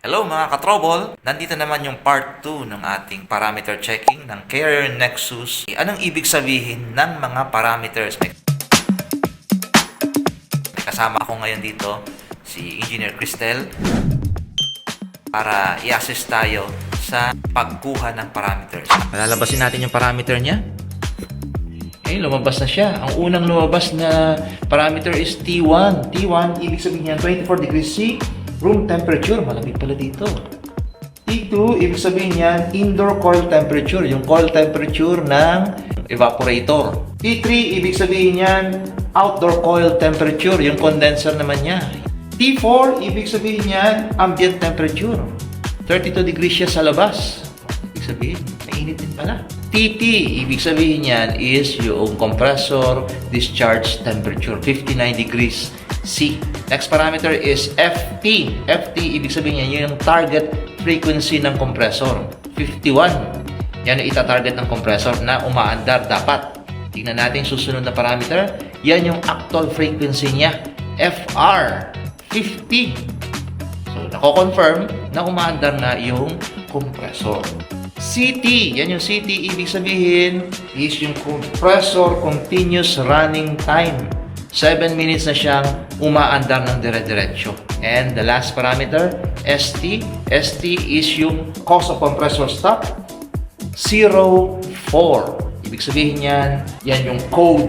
Hello mga katrobol! Nandito naman yung part 2 ng ating parameter checking ng Carrier Nexus. Anong ibig sabihin ng mga parameters? May kasama ako ngayon dito, si Engineer Cristel, para i-assist tayo sa pagkuha ng parameters. Malalabasin natin yung parameter niya. Lumabas na siya. Ang unang lumabas na parameter is T1. T1, ibig sabihin niya 24 degrees C, room temperature. Malamig pala dito. T2, ibig sabihin niya indoor coil temperature, yung coil temperature ng evaporator. T3, ibig sabihin niyan outdoor coil temperature, yung condenser naman niya. T4, ibig sabihin niyan ambient temperature. 32 degrees siya sa labas. Ibig sabihin, mainit din pala. TT, ibig sabihin niyan is yung compressor discharge temperature, 59 degrees C. Next parameter is FT. FT, ibig sabihin niyan yung target frequency ng compressor, 51. Yan yung itatarget ng compressor na umaandar dapat. Tingnan natin yung susunod na parameter. Yan yung actual frequency niya, FR, 50. So, nako-confirm na umaandar na yung compressor. CT, yan yung CT, ibig sabihin is yung compressor continuous running time. 7 minutes na siyang umaandar ng dire-diretso. And the last parameter, ST. ST is yung cost of compressor stop, 04. Ibig sabihin yan yung code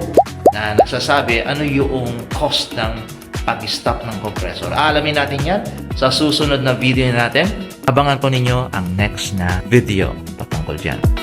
na nagsasabi ano yung cost ng pag-stop ng compressor. Alamin natin yan sa susunod na video natin. Abangan po ninyo ang next na video patungkol dyan.